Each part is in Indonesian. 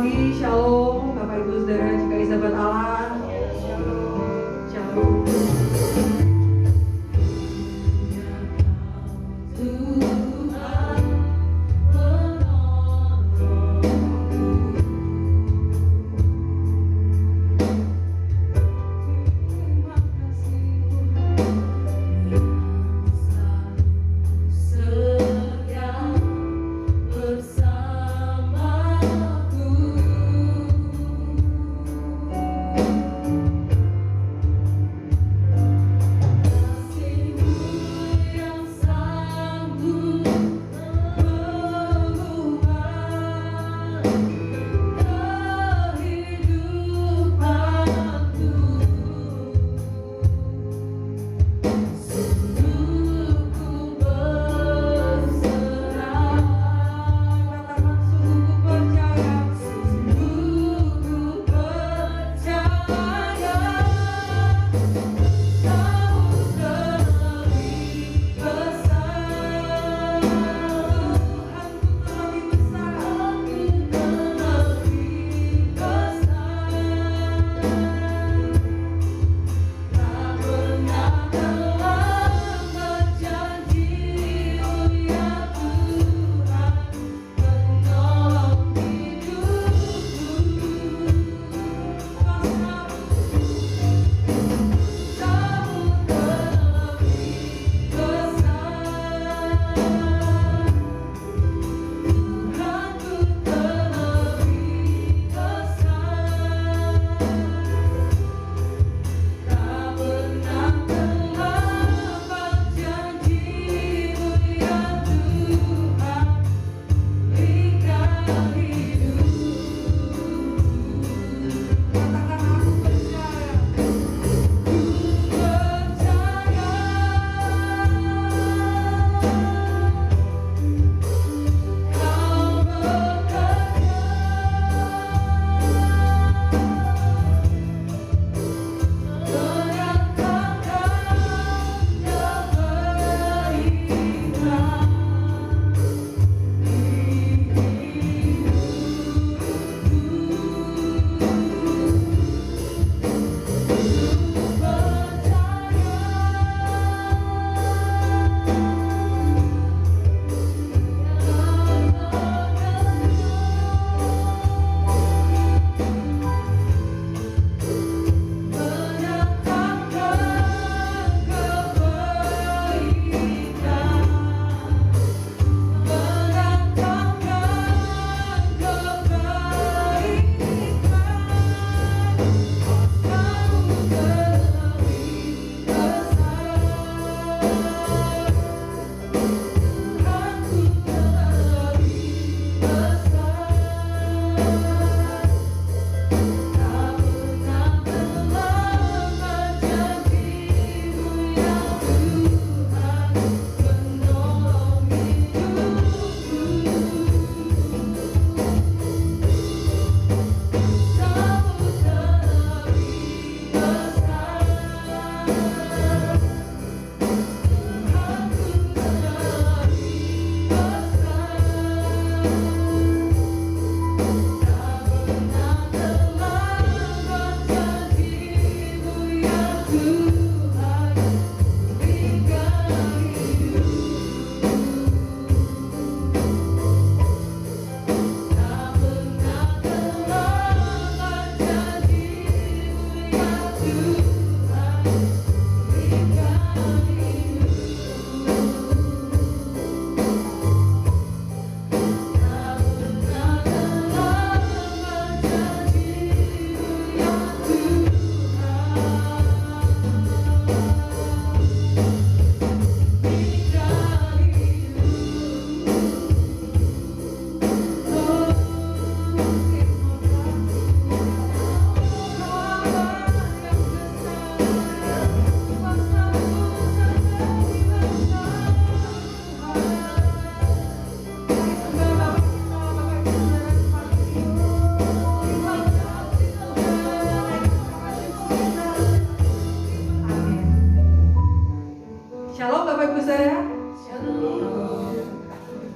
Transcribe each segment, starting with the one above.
pagi, Shalom Bapak Ibu Saudara GKI Sahabat Allah. Shalom. Shalom.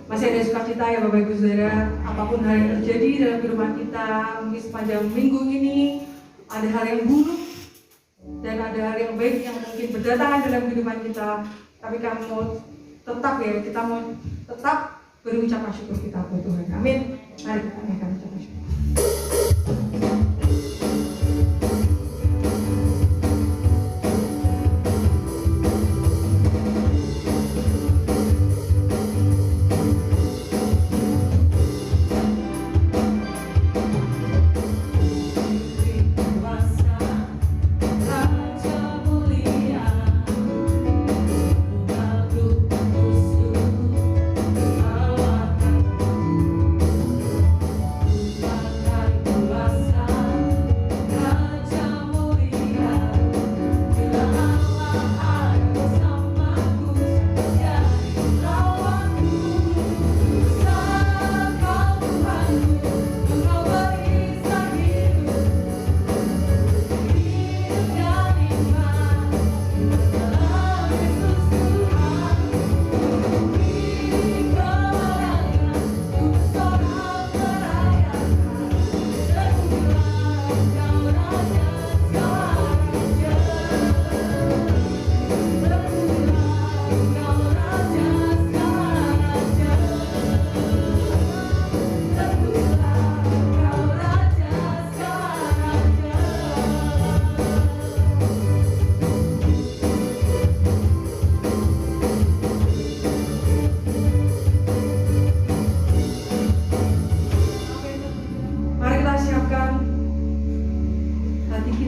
Masih ada sertai sukacita ya Bapak Ibu Saudara. Apapun hal yang terjadi dalam kehidupan kita, mungkin sepanjang minggu ini ada hal yang buruk dan ada hal yang baik yang mungkin berdatangan dalam kehidupan kita. Tapi kamu mau tetap ya, kita mau tetap berucap syukur kita kepada Tuhan. Amin. Mari kita naikkan ucapan syukur.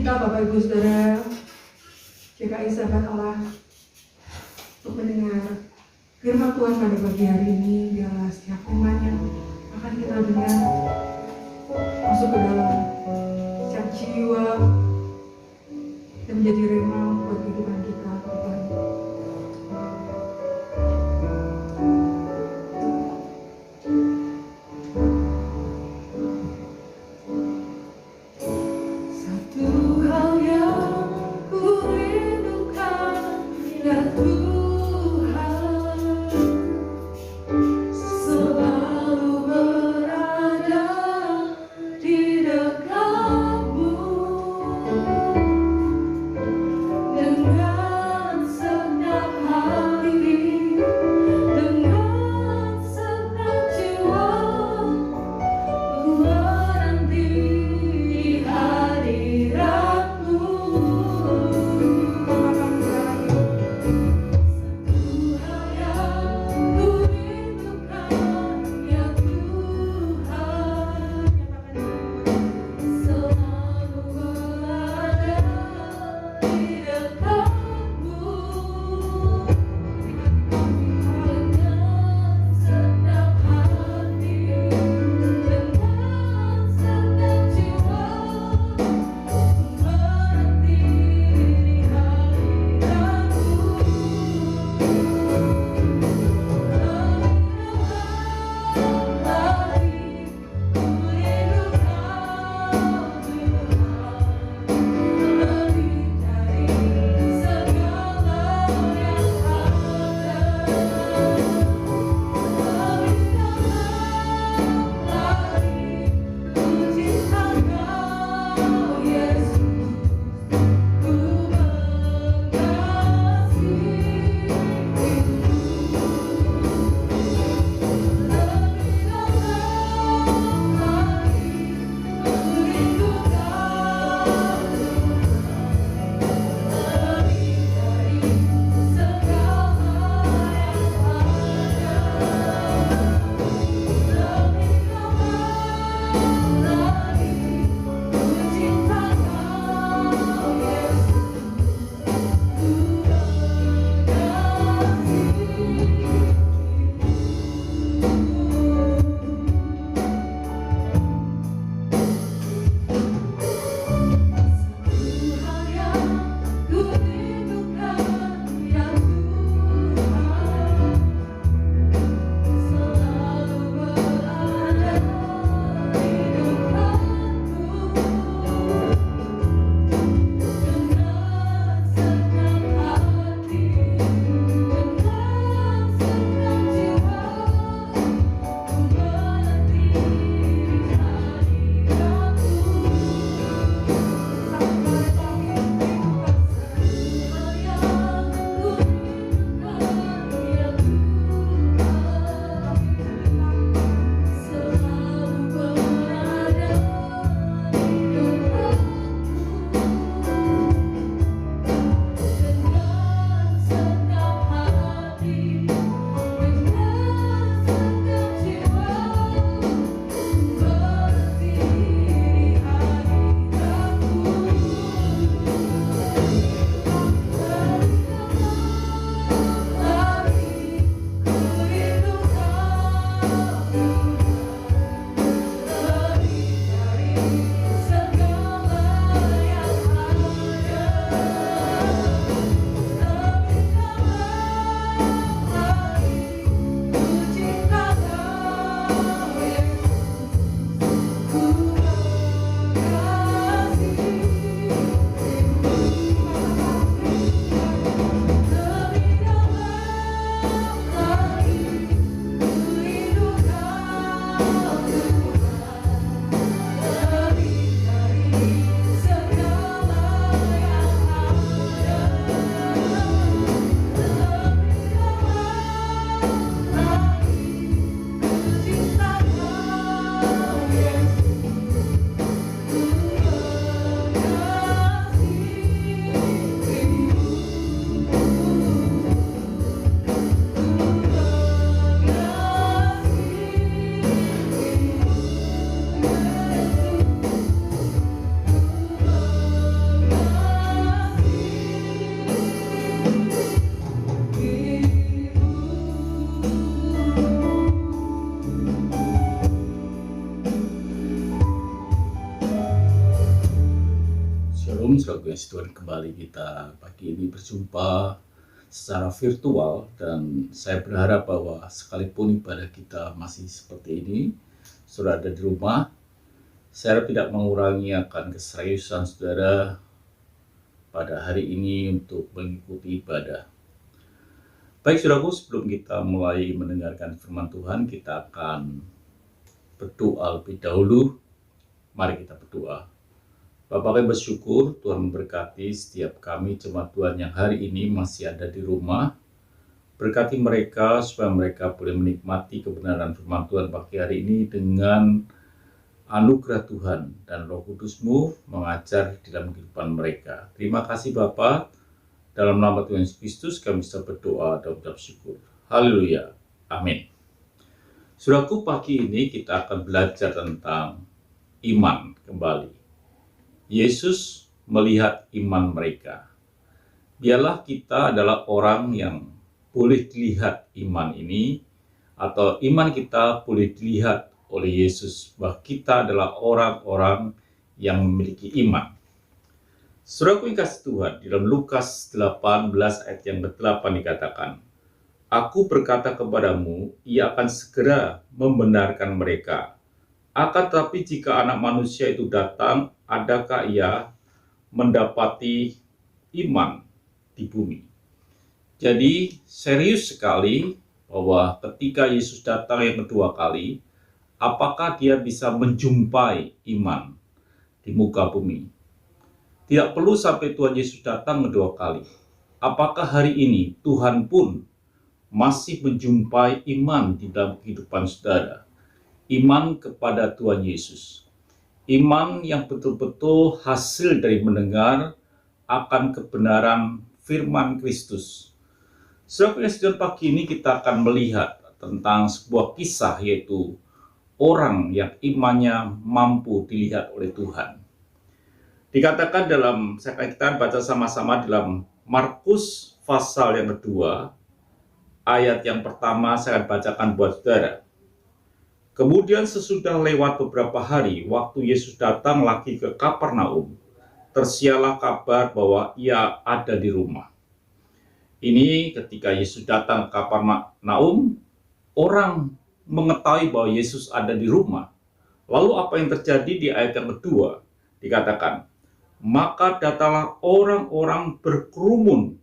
Bapak Ibu Saudara, GKI Sahabat Allah, untuk mendengar firman Tuhan pada pagi hari ini. Biarlah setiap firman-Nya akan kita dengar masuk ke dalam setiap jiwa dan menjadi rema buat kehidupan kita, Tuhan. kasih Tuhan, kembali kita pagi ini berjumpa secara virtual, dan saya berharap bahwa sekalipun ibadah kita masih seperti ini, saudara ada di rumah, saya tidak mengurangi akan keseriusan saudara pada hari ini untuk mengikuti ibadah. Baik saudaraku, sebelum kita mulai mendengarkan firman Tuhan, kita akan berdoa lebih dahulu. Mari kita berdoa. Bapak, kami bersyukur Tuhan memberkati setiap kami jemaat Tuhan yang hari ini masih ada di rumah. Berkati mereka supaya mereka boleh menikmati kebenaran firman Tuhan pagi hari ini dengan anugerah Tuhan dan Roh Kudus-Mu mengajar di dalam kehidupan mereka. Terima kasih Bapa, dalam nama Tuhan Yesus Kristus kami bisa berdoa dan ucap syukur. Haleluya. Amin. Saudaraku, pagi ini kita akan belajar tentang iman kembali. Yesus melihat iman mereka. Biarlah kita adalah orang yang boleh dilihat iman ini, atau iman kita boleh dilihat oleh Yesus, bahwa kita adalah orang-orang yang memiliki iman. Saudaraku yang kasih Tuhan, di dalam Lukas 18 ayat yang ke-8 dikatakan, "Aku berkata kepadamu, ia akan segera membenarkan mereka. Akan tetapi jika anak manusia itu datang, adakah ia mendapati iman di bumi?" Jadi serius sekali bahwa ketika Yesus datang yang kedua kali, apakah dia bisa menjumpai iman di muka bumi? Tidak perlu sampai Tuhan Yesus datang kedua kali. Apakah hari ini Tuhan pun masih menjumpai iman di dalam kehidupan saudara? Iman kepada Tuhan Yesus. Iman yang betul-betul hasil dari mendengar akan kebenaran firman Kristus. Saudara yang pagi ini kita akan melihat tentang sebuah kisah, yaitu orang yang imannya mampu dilihat oleh Tuhan. Dikatakan kita baca sama-sama dalam Markus pasal yang kedua, ayat yang pertama saya akan bacakan buat saudara. "Kemudian sesudah lewat beberapa hari, waktu Yesus datang lagi ke Kapernaum, tersiarlah kabar bahwa ia ada di rumah." Ini ketika Yesus datang ke Kapernaum, orang mengetahui bahwa Yesus ada di rumah. Lalu apa yang terjadi di ayat yang kedua? Dikatakan, "Maka datanglah orang-orang berkerumun,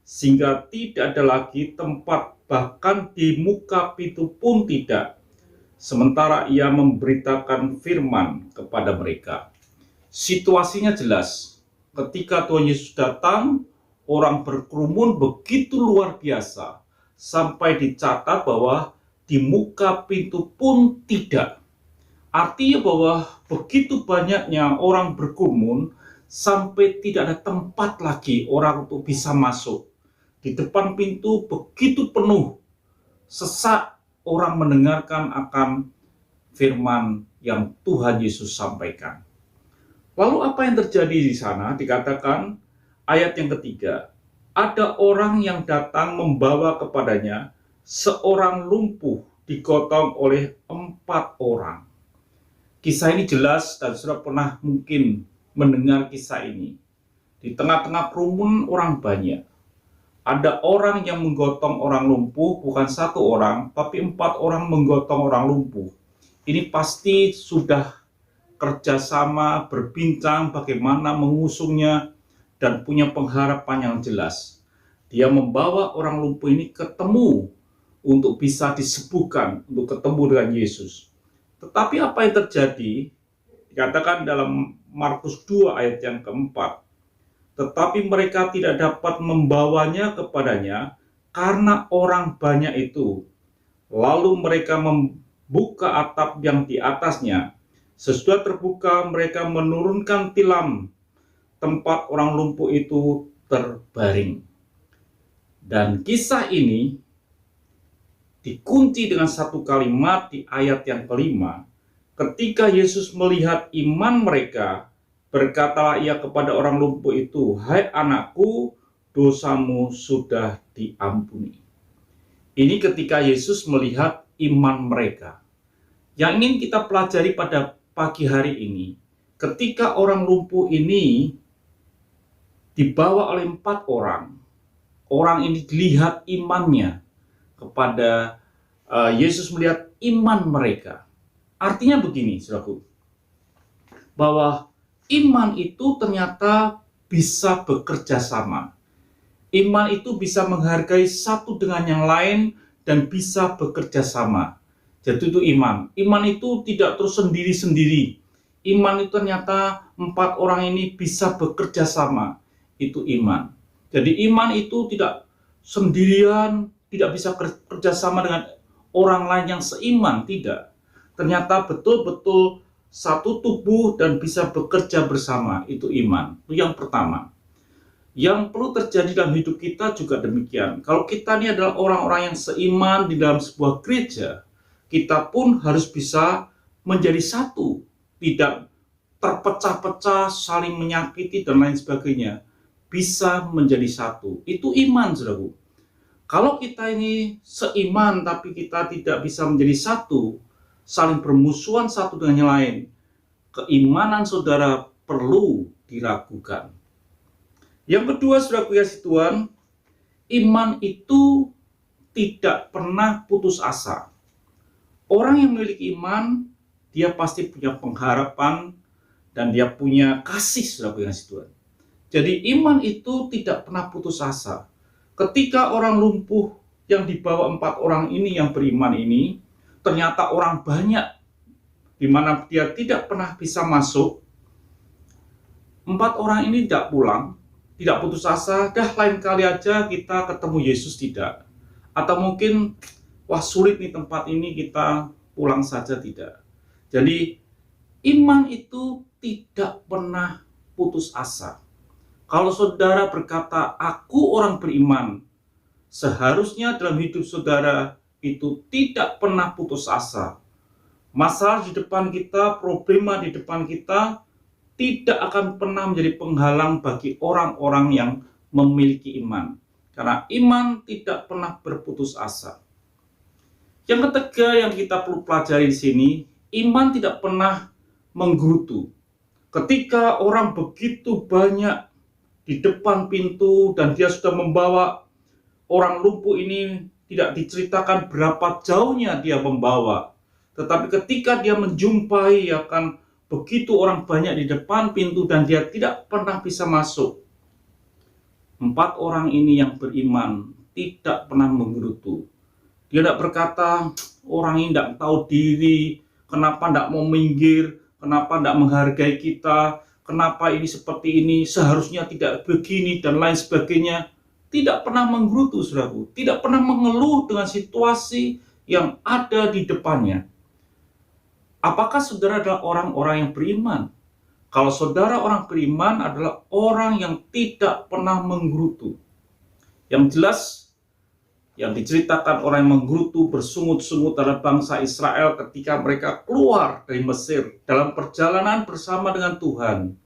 sehingga tidak ada lagi tempat, bahkan di muka pintu pun tidak. Sementara ia memberitakan firman kepada mereka." Situasinya jelas. Ketika Tuhan Yesus datang, orang berkerumun begitu luar biasa, sampai dicatat bahwa di muka pintu pun tidak. Artinya bahwa begitu banyaknya orang berkerumun, sampai tidak ada tempat lagi orang untuk bisa masuk. Di depan pintu begitu penuh, sesak orang mendengarkan akan firman yang Tuhan Yesus sampaikan. Lalu apa yang terjadi di sana? Dikatakan ayat yang ketiga, "Ada orang yang datang membawa kepadanya seorang lumpuh digotong oleh 4 orang." Kisah ini jelas dan sudah pernah mungkin mendengar kisah ini. Di tengah-tengah kerumun orang banyak, ada orang yang menggotong orang lumpuh, bukan 1 orang, tapi 4 orang menggotong orang lumpuh. Ini pasti sudah kerjasama, berbincang bagaimana mengusungnya, dan punya pengharapan yang jelas. Dia membawa orang lumpuh ini ketemu untuk bisa disembuhkan, untuk ketemu dengan Yesus. Tetapi apa yang terjadi? Dikatakan dalam Markus 2 ayat yang keempat, "Tetapi mereka tidak dapat membawanya kepadanya karena orang banyak itu. Lalu mereka membuka atap yang di atasnya. Sesudah terbuka, mereka menurunkan tilam tempat orang lumpuh itu terbaring." Dan kisah ini dikunci dengan satu kalimat di ayat yang kelima. Ketika Yesus melihat iman mereka, berkatalah ia kepada orang lumpuh itu, "Hai anakku, dosamu sudah diampuni." Ini ketika Yesus melihat iman mereka. Yang ingin kita pelajari pada pagi hari ini, ketika orang lumpuh ini dibawa oleh 4 orang. Orang ini dilihat imannya kepada Yesus, melihat iman mereka. Artinya begini, saudaraku, bahwa iman itu ternyata bisa bekerja sama. Iman itu bisa menghargai satu dengan yang lain dan bisa bekerja sama. Jadi itu iman. Iman itu tidak terus sendiri-sendiri. Iman itu ternyata 4 orang ini bisa bekerja sama. Itu iman. Jadi iman itu tidak sendirian, tidak bisa bekerja sama dengan orang lain yang seiman, tidak. Ternyata betul-betul satu tubuh dan bisa bekerja bersama, itu iman. Itu yang pertama. Yang perlu terjadi dalam hidup kita juga demikian. Kalau kita ini adalah orang-orang yang seiman di dalam sebuah gereja, kita pun harus bisa menjadi satu, tidak terpecah-pecah, saling menyakiti dan lain sebagainya. Bisa menjadi satu. Itu iman, saudaraku. Kalau kita ini seiman tapi kita tidak bisa menjadi satu, saling bermusuhan satu dengan yang lain, keimanan saudara perlu diragukan. Yang kedua, saudaraku ya Tuhan, iman itu tidak pernah putus asa. Orang yang memiliki iman, dia pasti punya pengharapan dan dia punya kasih, saudaraku ya Tuhan. Jadi iman itu tidak pernah putus asa. Ketika orang lumpuh yang dibawa 4 orang ini yang beriman ini, ternyata orang banyak di mana dia tidak pernah bisa masuk. 4 orang ini tidak pulang, tidak putus asa, dah lain kali aja kita ketemu Yesus, tidak. Atau mungkin, wah sulit nih tempat ini, kita pulang saja, tidak. Jadi iman itu tidak pernah putus asa. Kalau saudara berkata, aku orang beriman, seharusnya dalam hidup saudara itu tidak pernah putus asa. Masalah di depan kita, problema di depan kita, tidak akan pernah menjadi penghalang bagi orang-orang yang memiliki iman. Karena iman tidak pernah berputus asa. Yang ketiga yang kita perlu pelajari di sini, iman tidak pernah menggerutu. Ketika orang begitu banyak di depan pintu dan dia sudah membawa orang lumpuh ini, tidak diceritakan berapa jauhnya dia membawa. Tetapi ketika dia menjumpai akan begitu orang banyak di depan pintu dan dia tidak pernah bisa masuk, 4 orang ini yang beriman tidak pernah menggerutu. Dia tidak berkata, orang ini tidak tahu diri, kenapa tidak mau minggir, kenapa tidak menghargai kita, kenapa ini seperti ini, seharusnya tidak begini, dan lain sebagainya. Tidak pernah menggerutu, saudaraku. Tidak pernah mengeluh dengan situasi yang ada di depannya. Apakah saudara adalah orang-orang yang beriman? Kalau saudara orang beriman adalah orang yang tidak pernah menggerutu. Yang jelas, yang diceritakan orang yang menggerutu bersungut-sungut adalah bangsa Israel ketika mereka keluar dari Mesir dalam perjalanan bersama dengan Tuhan.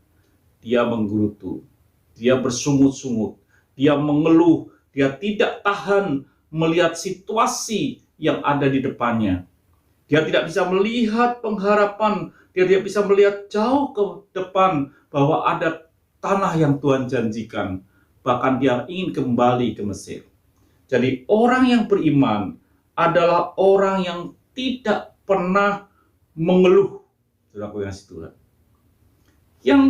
Dia menggerutu, dia bersungut-sungut, dia mengeluh, dia tidak tahan melihat situasi yang ada di depannya. Dia tidak bisa melihat pengharapan, dia tidak bisa melihat jauh ke depan bahwa ada tanah yang Tuhan janjikan. Bahkan dia ingin kembali ke Mesir. Jadi orang yang beriman adalah orang yang tidak pernah mengeluh. Saudaraku yang Tuhan. Yang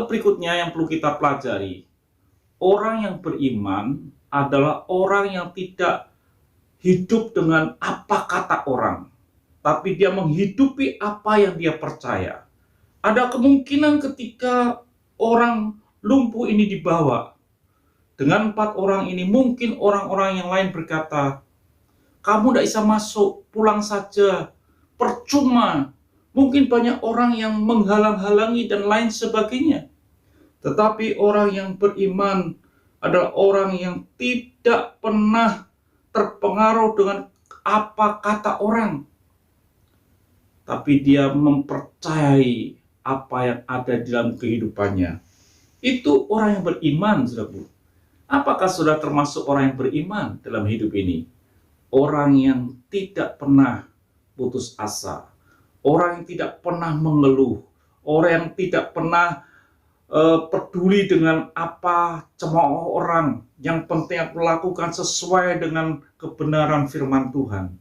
berikutnya yang perlu kita pelajari, orang yang beriman adalah orang yang tidak hidup dengan apa kata orang, tapi dia menghidupi apa yang dia percaya. Ada kemungkinan ketika orang lumpuh ini dibawa, dengan 4 orang ini mungkin orang-orang yang lain berkata, kamu tidak bisa masuk, pulang saja, percuma. Mungkin banyak orang yang menghalang-halangi dan lain sebagainya. Tetapi orang yang beriman adalah orang yang tidak pernah terpengaruh dengan apa kata orang. Tapi dia mempercayai apa yang ada di dalam kehidupannya. Itu orang yang beriman, saudaraku. Apakah saudara termasuk orang yang beriman dalam hidup ini? Orang yang tidak pernah putus asa. Orang yang tidak pernah mengeluh. Orang yang tidak pernah peduli dengan apa cemooh orang. Yang penting aku lakukan sesuai dengan kebenaran firman Tuhan.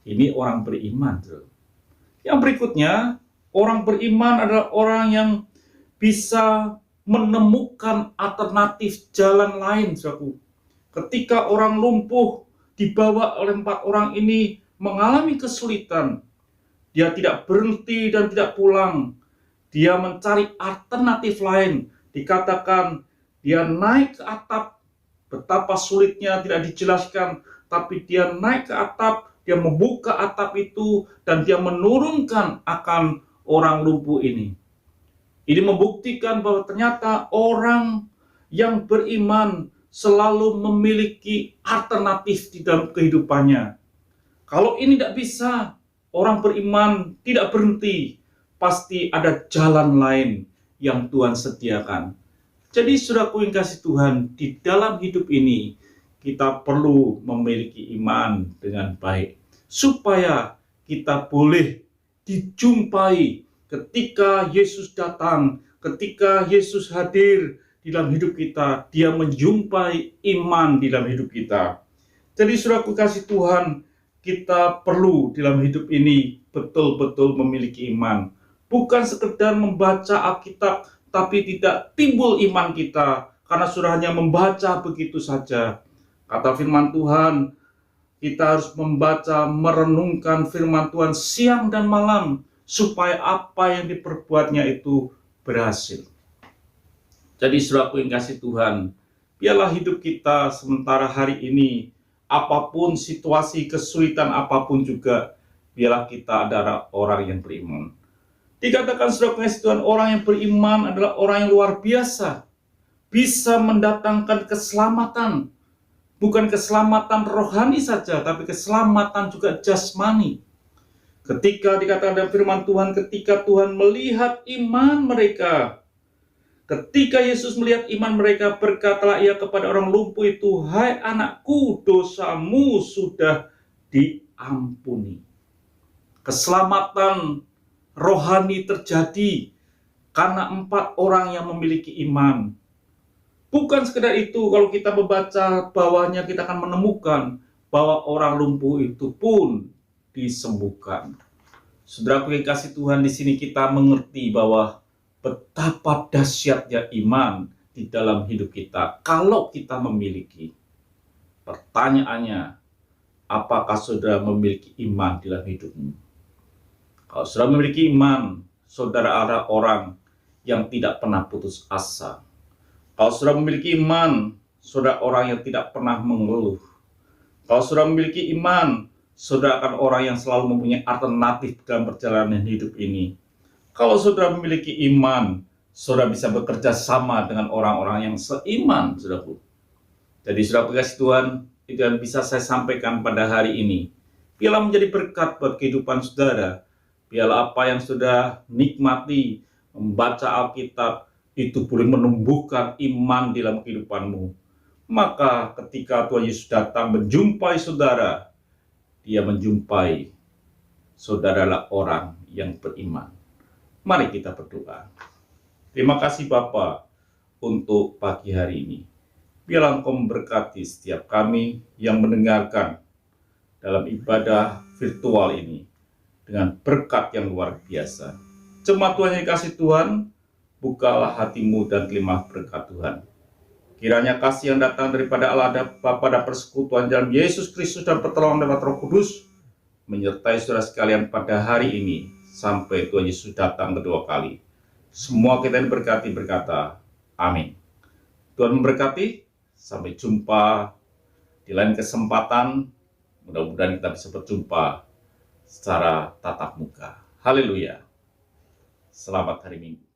Ini orang beriman. Yang berikutnya, orang beriman adalah orang yang bisa menemukan alternatif jalan lain, saudaraku. Ketika orang lumpuh dibawa oleh 4 orang ini mengalami kesulitan, dia tidak berhenti dan tidak pulang. Dia mencari alternatif lain. Dikatakan dia naik ke atap, betapa sulitnya tidak dijelaskan, tapi dia naik ke atap, dia membuka atap itu, dan dia menurunkan akan orang lumpuh ini. Ini membuktikan bahwa ternyata orang yang beriman selalu memiliki alternatif di dalam kehidupannya. Kalau ini tidak bisa, orang beriman tidak berhenti. Pasti ada jalan lain yang Tuhan sediakan. Jadi saudaraku yang kasih Tuhan, di dalam hidup ini kita perlu memiliki iman dengan baik, supaya kita boleh dijumpai ketika Yesus datang, ketika Yesus hadir di dalam hidup kita, dia menjumpai iman di dalam hidup kita. Jadi saudaraku kasih Tuhan, kita perlu di dalam hidup ini betul-betul memiliki iman. Bukan sekedar membaca Alkitab, tapi tidak timbul iman kita, karena sudah hanya membaca begitu saja. Kata firman Tuhan, kita harus membaca, merenungkan firman Tuhan siang dan malam, supaya apa yang diperbuatnya itu berhasil. Jadi saudaraku yang kasih Tuhan, biarlah hidup kita sementara hari ini, apapun situasi kesulitan apapun juga, biarlah kita adalah orang yang beriman. Dikatakan saudara kasih Tuhan, orang yang beriman adalah orang yang luar biasa, bisa mendatangkan keselamatan, bukan keselamatan rohani saja, tapi keselamatan juga jasmani. Ketika dikatakan dalam firman Tuhan, ketika Tuhan melihat iman mereka, ketika Yesus melihat iman mereka, berkatalah ia kepada orang lumpuh itu, "Hai anakku, dosamu sudah diampuni." Keselamatan rohani terjadi karena 4 orang yang memiliki iman. Bukan sekedar itu, kalau kita membaca bawahnya kita akan menemukan bahwa orang lumpuh itu pun disembuhkan. Saudaraku yang kasih Tuhan, di sini kita mengerti bahwa betapa dahsyatnya iman di dalam hidup kita kalau kita memiliki. Pertanyaannya, apakah saudara memiliki iman di dalam hidupmu? Kalau saudara memiliki iman, saudara adalah orang yang tidak pernah putus asa. Kalau saudara memiliki iman, saudara orang yang tidak pernah mengeluh. Kalau saudara memiliki iman, saudara akan orang yang selalu mempunyai alternatif dalam perjalanan hidup ini. Kalau saudara memiliki iman, saudara bisa bekerja sama dengan orang-orang yang seiman, saudaraku. Jadi saudara kasih Tuhan, itu yang bisa saya sampaikan pada hari ini. Biarlah menjadi berkat buat kehidupan saudara. Biarlah apa yang sudah nikmati, membaca Alkitab, itu boleh menumbuhkan iman di dalam kehidupanmu. Maka ketika Tuhan Yesus datang menjumpai saudara, dia menjumpai saudara adalah orang yang beriman. Mari kita berdoa. Terima kasih Bapa untuk pagi hari ini. Biarlah Engkau memberkati setiap kami yang mendengarkan dalam ibadah virtual ini, dengan berkat yang luar biasa. Jemaat Tuhan yang kasih Tuhan, bukalah hatimu dan terima berkat Tuhan. Kiranya kasih yang datang daripada Allah Bapa dan persekutuan dalam Yesus Kristus dan pertolongan dari Roh Kudus menyertai saudara sekalian pada hari ini sampai Tuhan Yesus datang kedua kali. Semua kita diberkati berkata, amin. Tuhan memberkati, sampai jumpa di lain kesempatan. Mudah-mudahan kita bisa berjumpa secara tatap muka. Haleluya. Selamat hari Minggu.